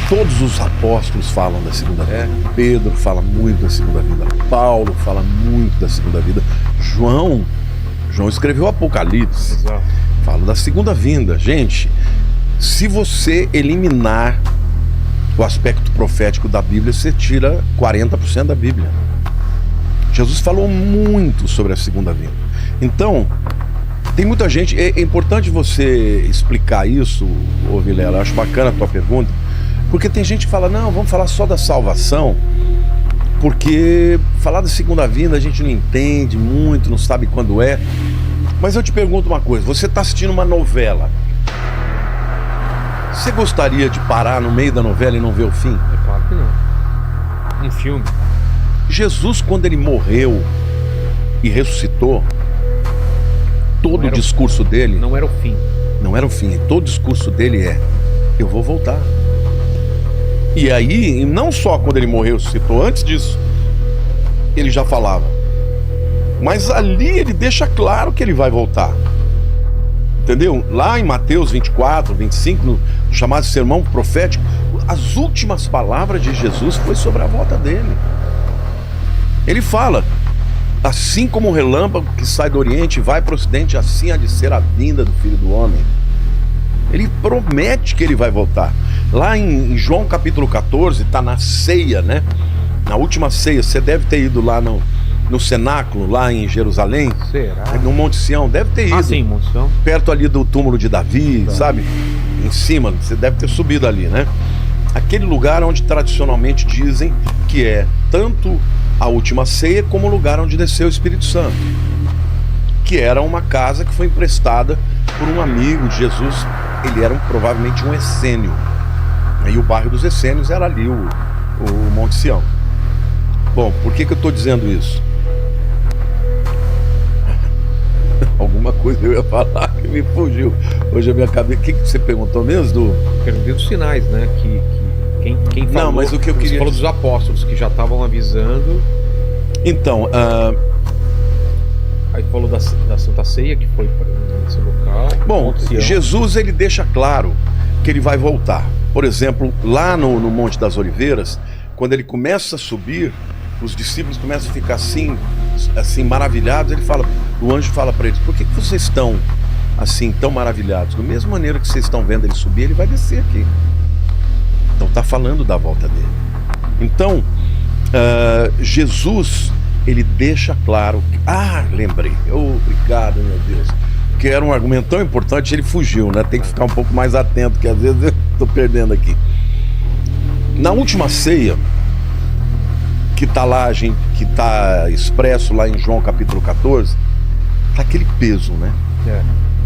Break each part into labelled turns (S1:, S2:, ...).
S1: Todos os apóstolos falam da segunda vinda. Pedro fala muito da segunda vinda. Paulo fala muito da segunda vinda. João escreveu o Apocalipse.
S2: Exato.
S1: Fala da segunda vinda. Gente, se você eliminar o aspecto profético da Bíblia, você tira 40% da Bíblia. Jesus falou muito sobre a segunda vinda. Então, tem muita gente... É importante você explicar isso, ô Vilela. Eu acho bacana a tua pergunta. Porque tem gente que fala, não, vamos falar só da salvação, porque falar da segunda vinda a gente não entende muito, não sabe quando é. Mas eu te pergunto uma coisa, você está assistindo uma novela, você gostaria de parar no meio da novela e não ver o fim?
S2: É claro que não. Um filme.
S1: Jesus, quando ele morreu e ressuscitou, todo o discurso dele...
S2: Não era o fim.
S1: Não era o fim, todo o discurso dele é, eu vou voltar. E aí, não só quando ele morreu, ressuscitou, antes disso, ele já falava. Mas ali ele deixa claro que ele vai voltar. Entendeu? Lá em Mateus 24, 25, no chamado sermão profético, as últimas palavras de Jesus foi sobre a volta dele. Ele fala, assim como o relâmpago que sai do Oriente e vai para o Ocidente, assim há de ser a vinda do Filho do Homem. Ele promete que ele vai voltar. Lá em João capítulo 14, está na ceia, né? Na última ceia, você deve ter ido lá no cenáculo, lá em Jerusalém.
S2: Será?
S1: No Monte Sião, deve ter ido.
S2: Ah, sim, Monte Sião.
S1: Perto ali do túmulo de Davi, sabe? Em cima, você deve ter subido ali, né? Aquele lugar onde tradicionalmente dizem que é tanto a última ceia como o lugar onde desceu o Espírito Santo. Que era uma casa que foi emprestada por um amigo de Jesus. Ele era provavelmente um essênio. E o bairro dos essênios era ali o Monte Sião. Bom, por que eu estou dizendo isso? Alguma coisa eu ia falar que me fugiu. Hoje a minha cabeça... O que você perguntou mesmo?
S2: Perguntei dos sinais, né? Quem falou...
S1: Não, mas o que eu queria...
S2: Você falou dos apóstolos que já estavam avisando.
S1: Então...
S2: Aí falou da Santa Ceia, que foi nesse local.
S1: Bom, Jesus, ele deixa claro que ele vai voltar. Por exemplo, lá no Monte das Oliveiras, quando ele começa a subir, os discípulos começam a ficar assim maravilhados. O anjo fala para eles, por que vocês estão assim tão maravilhados? Da mesma maneira que vocês estão vendo ele subir, ele vai descer aqui. Então está falando da volta dele. Então, Jesus, ele deixa claro que... lembrei. Obrigado, meu Deus. Que era um argumento tão importante, ele fugiu, né? Tem que ficar um pouco mais atento, que às vezes eu estou perdendo aqui. Na última ceia, que está lá, que está expresso lá em João capítulo 14, tá aquele peso, né?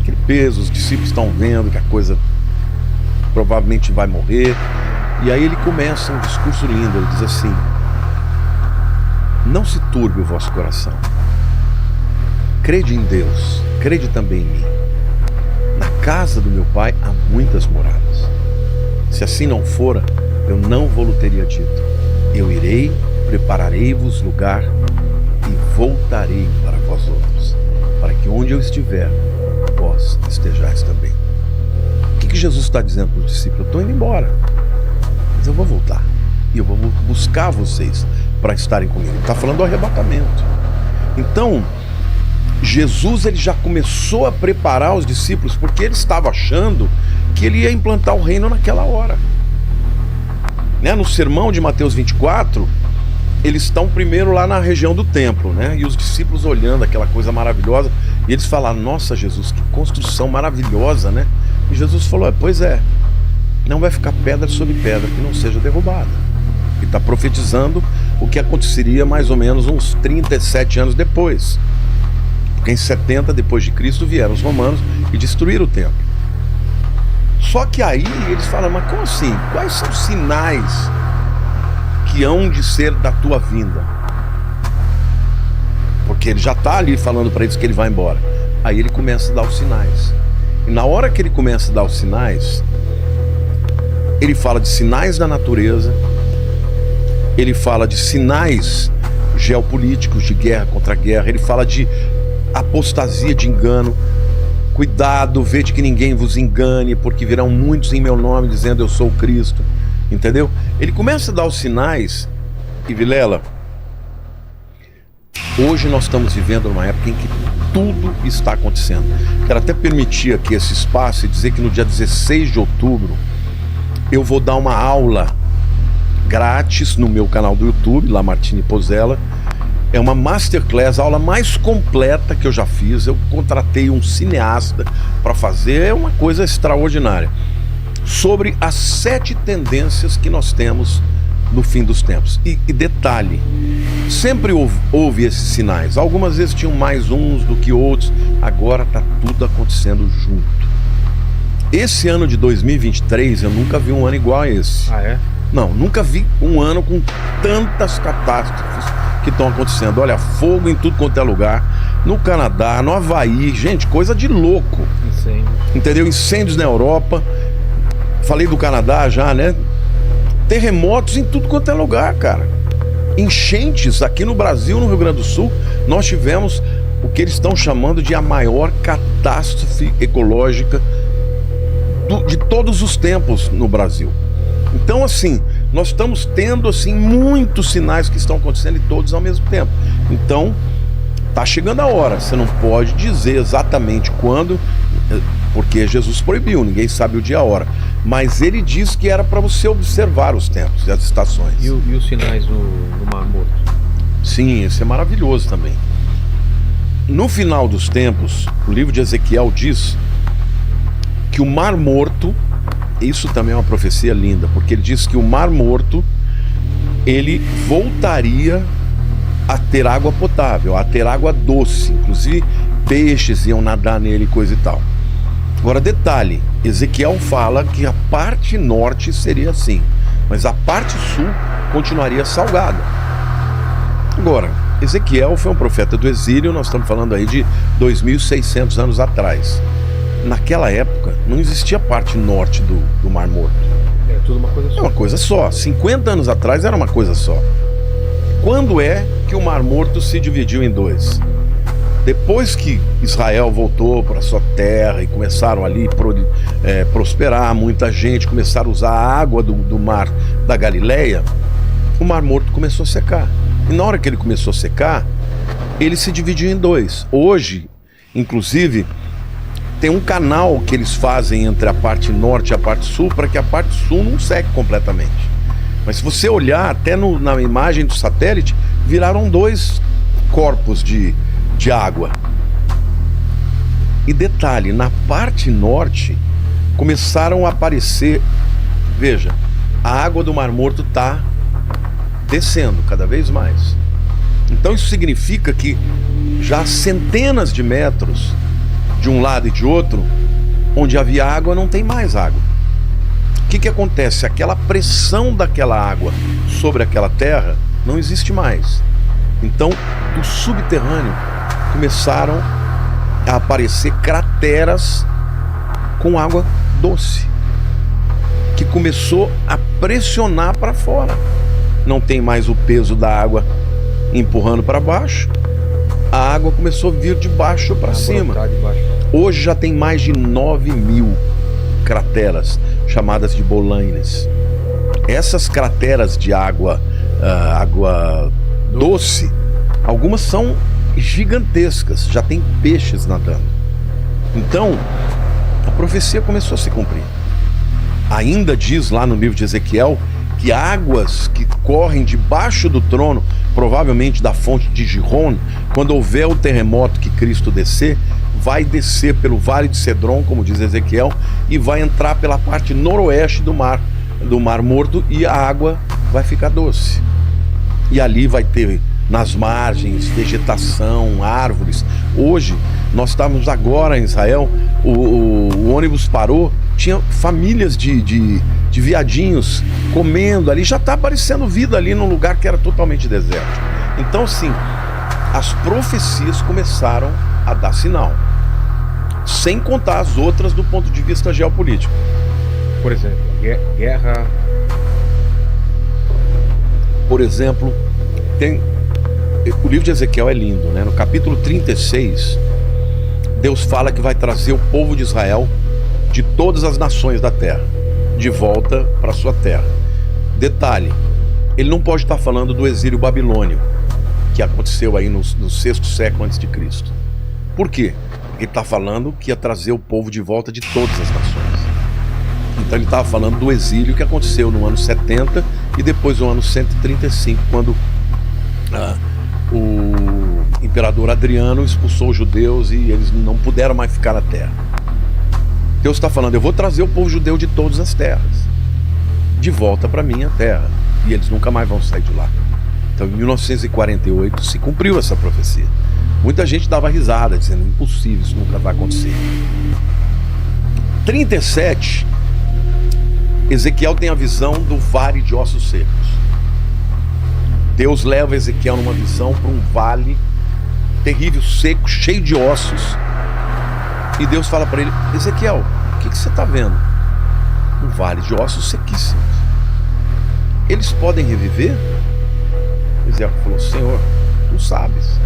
S1: Aquele peso, os discípulos estão vendo que a coisa provavelmente vai morrer. E aí ele começa um discurso lindo, ele diz assim: não se turbe o vosso coração. Crede em Deus, crede também em mim. Na casa do meu pai há muitas moradas. Se assim não fora, eu não vou-lo teria dito. Eu irei, prepararei-vos lugar e voltarei para vós outros, para que onde eu estiver, vós estejais também. O que Jesus está dizendo para os discípulos? Eu estou indo embora, mas eu vou voltar. E eu vou buscar vocês para estarem comigo. Está falando do arrebatamento. Então, Jesus, ele já começou a preparar os discípulos, porque ele estava achando que ele ia implantar o reino naquela hora, né? No sermão de Mateus 24, eles estão primeiro lá na região do templo, né? E os discípulos olhando aquela coisa maravilhosa, e eles falaram: nossa, Jesus, que construção maravilhosa, né? E Jesus falou: pois é, não vai ficar pedra sobre pedra que não seja derrubada. Ele está profetizando o que aconteceria mais ou menos uns 37 anos depois. Porque em 70 depois de Cristo vieram os romanos e destruíram o templo. Só que aí eles falam: mas como assim? Quais são os sinais que hão de ser da tua vinda? Porque ele já está ali falando para eles que ele vai embora. Aí ele começa a dar os sinais. E na hora que ele começa a dar os sinais, ele fala de sinais da natureza, ele fala de sinais geopolíticos, de guerra contra guerra, ele fala de apostasia, de engano. Cuidado, vede que ninguém vos engane, porque virão muitos em meu nome dizendo eu sou o Cristo. Entendeu? Ele começa a dar os sinais. E Vilela, hoje nós estamos vivendo numa época em que tudo está acontecendo. Quero até permitir aqui esse espaço e dizer que no dia 16 de outubro eu vou dar uma aula grátis no meu canal do YouTube, Lamartine Pozzella. É uma masterclass, a aula mais completa que eu já fiz. Eu contratei um cineasta para fazer, é uma coisa extraordinária. Sobre as 7 tendências que nós temos no fim dos tempos. E detalhe, sempre houve esses sinais. Algumas vezes tinham mais uns do que outros. Agora está tudo acontecendo junto. Esse ano de 2023, eu nunca vi um ano igual a esse.
S2: Ah, é?
S1: Não, nunca vi um ano com tantas catástrofes que estão acontecendo. Olha, fogo em tudo quanto é lugar. No Canadá, no Havaí, gente, coisa de louco.
S2: Incêndio.
S1: Entendeu? Incêndios na Europa. Falei do Canadá já, né? Terremotos em tudo quanto é lugar, cara. Enchentes aqui no Brasil, no Rio Grande do Sul, nós tivemos o que eles estão chamando de a maior catástrofe ecológica de todos os tempos no Brasil. Então, assim, nós estamos tendo, assim, muitos sinais que estão acontecendo e todos ao mesmo tempo. Então, tá chegando a hora. Você não pode dizer exatamente quando, porque Jesus proibiu, ninguém sabe o dia e a hora. Mas ele diz que era para você observar os tempos e as estações.
S2: E os sinais no Mar Morto?
S1: Sim, isso é maravilhoso também. No final dos tempos, o livro de Ezequiel diz que o Mar Morto, isso também é uma profecia linda, porque ele diz que o Mar Morto, ele voltaria a ter água potável, a ter água doce, inclusive peixes iam nadar nele e coisa e tal. Agora, detalhe, Ezequiel fala que a parte norte seria assim, mas a parte sul continuaria salgada. Agora, Ezequiel foi um profeta do exílio, nós estamos falando aí de 2.600 anos atrás. Naquela época, não existia a parte norte do Mar Morto.
S2: É tudo uma coisa só.
S1: É uma coisa só. 50 anos atrás era uma coisa só. Quando é que o Mar Morto se dividiu em dois? Depois que Israel voltou para sua terra e começaram ali prosperar, muita gente começaram a usar a água do mar da Galileia, o Mar Morto começou a secar. E na hora que ele começou a secar, ele se dividiu em dois. Hoje, inclusive, tem um canal que eles fazem entre a parte norte e a parte sul para que a parte sul não seque completamente. Mas se você olhar até na imagem do satélite, viraram 2 corpos de água. E detalhe, na parte norte começaram a aparecer, veja, a água do Mar Morto está descendo cada vez mais. Então isso significa que já centenas de metros de um lado e de outro, onde havia água, não tem mais água. O que acontece? Aquela pressão daquela água sobre aquela terra não existe mais. Então, do subterrâneo começaram a aparecer crateras com água doce, que começou a pressionar para fora. Não tem mais o peso da água empurrando para baixo, a água começou a vir de baixo para cima. Hoje já tem mais de 9.000 crateras, chamadas de bolaines. Essas crateras de água doce, algumas são gigantescas, já tem peixes nadando. Então, a profecia começou a se cumprir. Ainda diz lá no livro de Ezequiel que águas que correm debaixo do trono, provavelmente da fonte de Gihon, quando houver o terremoto que Cristo descer, vai descer pelo Vale de Cedron, como diz Ezequiel, e vai entrar pela parte noroeste do Mar Morto, e a água vai ficar doce. E ali vai ter nas margens vegetação, árvores. Hoje, nós estávamos agora em Israel, o ônibus parou, tinha famílias de viadinhos comendo ali, já está aparecendo vida ali num lugar que era totalmente deserto. Então, sim, as profecias começaram a dar sinal, sem contar as outras do ponto de vista geopolítico.
S2: Por exemplo, guerra.
S1: Por exemplo, o livro de Ezequiel é lindo, né? No capítulo 36, Deus fala que vai trazer o povo de Israel de todas as nações da terra de volta para sua terra. Detalhe, ele não pode estar falando do exílio babilônio, que aconteceu aí no 6º século a.C. Por quê? Porque ele está falando que ia trazer o povo de volta de todas as nações. Então ele estava falando do exílio que aconteceu no ano 70 e depois no ano 135, quando o imperador Adriano expulsou os judeus e eles não puderam mais ficar na terra. Deus está falando, eu vou trazer o povo judeu de todas as terras de volta para minha terra, e eles nunca mais vão sair de lá. Então em 1948 se cumpriu essa profecia. Muita gente dava risada, dizendo, impossível, isso nunca vai acontecer. 37, Ezequiel tem a visão do vale de ossos secos. Deus leva Ezequiel numa visão para um vale terrível, seco, cheio de ossos. E Deus fala para ele, Ezequiel, o que você está vendo? Um vale de ossos sequíssimos. Eles podem reviver? Ezequiel falou, Senhor, tu sabes.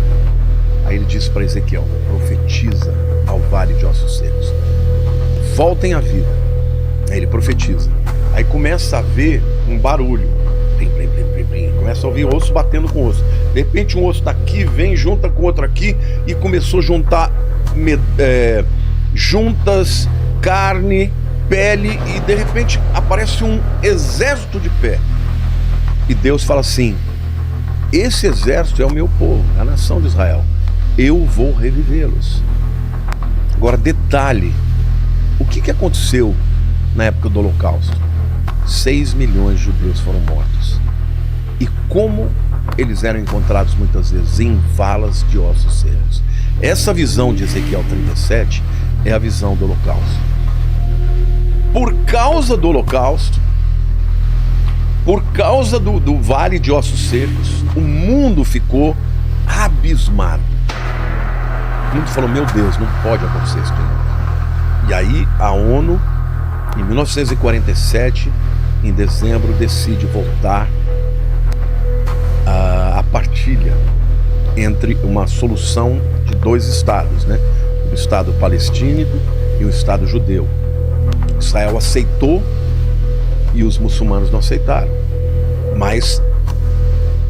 S1: Aí ele disse para Ezequiel, profetiza ao vale de ossos secos, voltem à vida. Aí ele profetiza. Aí começa a ver um barulho. Plim, plim, plim, plim, plim. Começa a ouvir osso batendo com osso. De repente um osso daqui vem, junta com outro aqui, e começou a juntar juntas, carne, pele, e de repente aparece um exército de pé. E Deus fala assim, esse exército é o meu povo, a nação de Israel. Eu vou revivê-los. Agora detalhe, o que aconteceu na época do Holocausto? 6 milhões de judeus foram mortos. E como eles eram encontrados muitas vezes? Em valas de ossos secos. Essa visão de Ezequiel 37 é a visão do Holocausto. Por causa do Holocausto, por causa do vale de ossos secos, o mundo ficou abismado. O mundo falou, meu Deus, não pode acontecer isso de novo. E aí a ONU, em 1947, em dezembro, decide voltar a partilha entre uma solução de 2 estados, né? O estado palestiniano e o estado judeu. Israel aceitou e os muçulmanos não aceitaram. Mas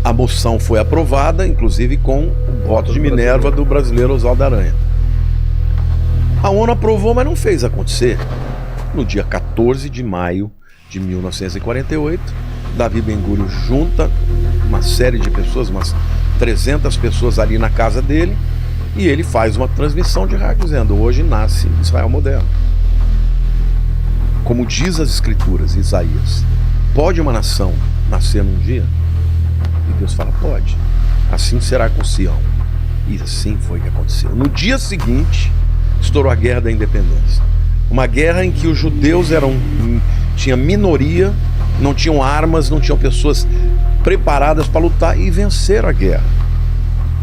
S1: a moção foi aprovada, inclusive com o voto de Minerva do brasileiro Oswaldo Aranha. A ONU aprovou, mas não fez acontecer. No dia 14 de maio de 1948, Davi Ben-Gurion junta uma série de pessoas, umas 300 pessoas ali na casa dele, e ele faz uma transmissão de rádio dizendo, hoje nasce Israel moderno. Como diz as escrituras, Isaías, pode uma nação nascer num dia? E Deus fala, pode. Assim será com Sião. E assim foi que aconteceu. No dia seguinte, estourou a Guerra da Independência. Uma guerra em que os judeus tinha minoria, não tinham armas, não tinham pessoas preparadas para lutar, e venceram a guerra.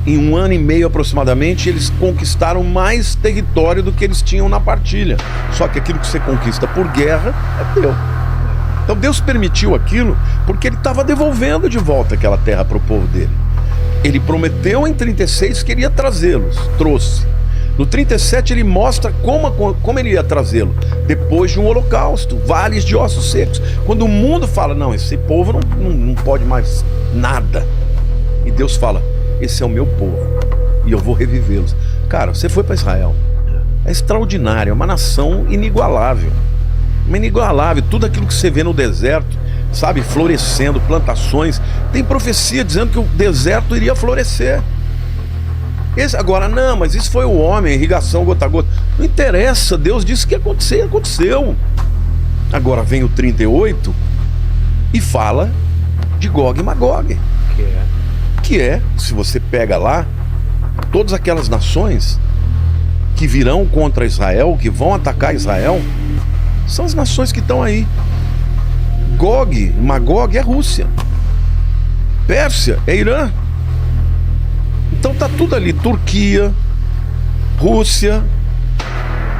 S1: Em 1 ano e meio aproximadamente, eles conquistaram mais território do que eles tinham na partilha. Só que aquilo que você conquista por guerra é teu. Então Deus permitiu aquilo porque Ele estava devolvendo de volta aquela terra para o povo dele. Ele prometeu em 36 que Ele ia trazê-los, trouxe. No 37 Ele mostra como Ele ia trazê-lo, depois de um holocausto, vales de ossos secos. Quando o mundo fala, não, esse povo não pode mais nada. E Deus fala, esse é o meu povo e eu vou revivê-los. Cara, você foi para Israel, é extraordinário, é uma nação inigualável. Inigualável, tudo aquilo que você vê no deserto, sabe, florescendo, plantações. Tem profecia dizendo que o deserto iria florescer. Agora, não, mas isso foi o homem, irrigação gota a gota. Não interessa, Deus disse que ia acontecer, aconteceu. Agora vem o 38 e fala de Gog e Magog. Que é, se você pega lá, todas aquelas nações que virão contra Israel, que vão atacar Israel, são as nações que estão aí. Gog, Magog é Rússia, Pérsia é Irã. Então tá tudo ali, Turquia, Rússia.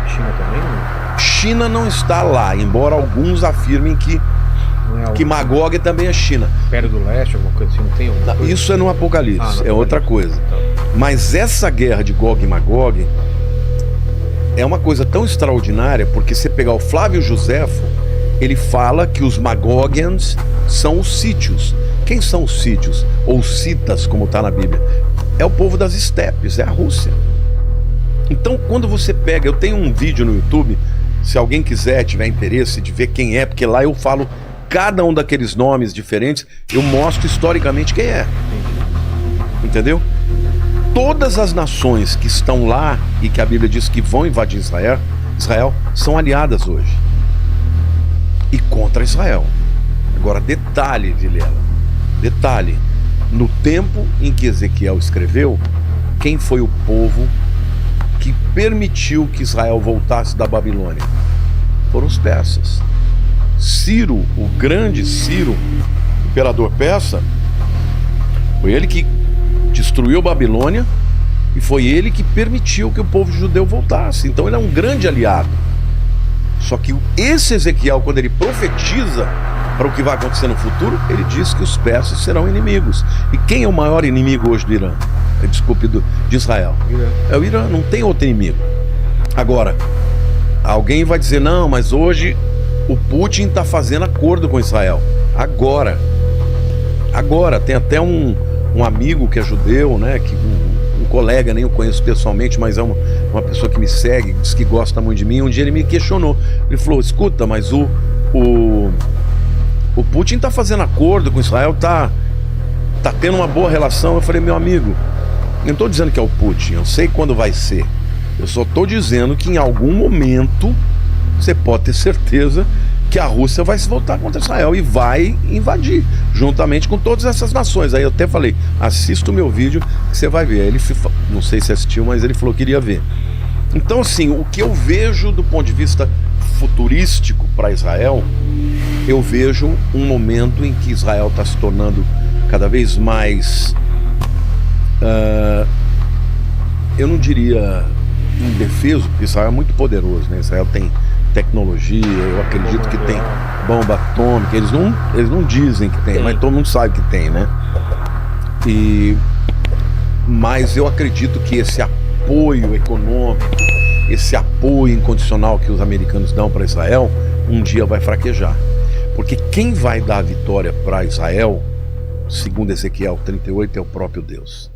S2: China também? Não?
S1: China não está lá, embora alguns afirmem que Magog também é China.
S2: Império do Leste, alguma coisa assim, não tem alguma coisa?
S1: Isso é no Apocalipse, é outra coisa. Mas essa guerra de Gog e Magog é uma coisa tão extraordinária, porque se pegar o Flávio Joséfo, ele fala que os Magógians são os sítios. Quem são os sítios? Ou citas, como está na Bíblia? É o povo das estepes, é a Rússia. Então, quando você pega... Eu tenho um vídeo no YouTube, se alguém quiser, tiver interesse de ver quem é, porque lá eu falo cada um daqueles nomes diferentes, eu mostro historicamente quem é. Entendeu? Todas as nações que estão lá e que a Bíblia diz que vão invadir Israel são aliadas hoje. E contra Israel. Agora, detalhe, Vilela, detalhe, no tempo em que Ezequiel escreveu, quem foi o povo que permitiu que Israel voltasse da Babilônia? Foram os persas. Ciro, o grande Ciro, imperador persa, foi ele que destruiu a Babilônia e foi ele que permitiu que o povo judeu voltasse. Então ele é um grande aliado. Só que esse Ezequiel, quando ele profetiza para o que vai acontecer no futuro, ele diz que os persas serão inimigos. E quem é o maior inimigo hoje do Irã? Desculpe, de Israel. É o Irã, não tem outro inimigo. Agora, alguém vai dizer, não, mas hoje o Putin está fazendo acordo com Israel. Agora, tem até um amigo que é judeu, né, que um colega, nem o conheço pessoalmente, mas é uma pessoa que me segue, diz que gosta muito de mim. Um dia ele me questionou, ele falou, escuta, mas o Putin está fazendo acordo com Israel, tá tendo uma boa relação. Eu falei, meu amigo, eu não estou dizendo que é o Putin, eu sei quando vai ser, eu só estou dizendo que em algum momento você pode ter certeza que a Rússia vai se voltar contra Israel e vai invadir, juntamente com todas essas nações. Aí eu até falei, assista o meu vídeo que você vai ver. Aí ele, não sei se assistiu, mas ele falou que iria ver. Então, assim, o que eu vejo do ponto de vista futurístico para Israel, eu vejo um momento em que Israel está se tornando cada vez mais, eu não diria indefeso, porque Israel é muito poderoso, né? Israel tem tecnologia, eu acredito que tem bomba atômica, eles não dizem que tem, mas todo mundo sabe que tem, né? Mas eu acredito que esse apoio econômico, esse apoio incondicional que os americanos dão para Israel, um dia vai fraquejar. Porque quem vai dar a vitória para Israel, segundo Ezequiel 38, é o próprio Deus.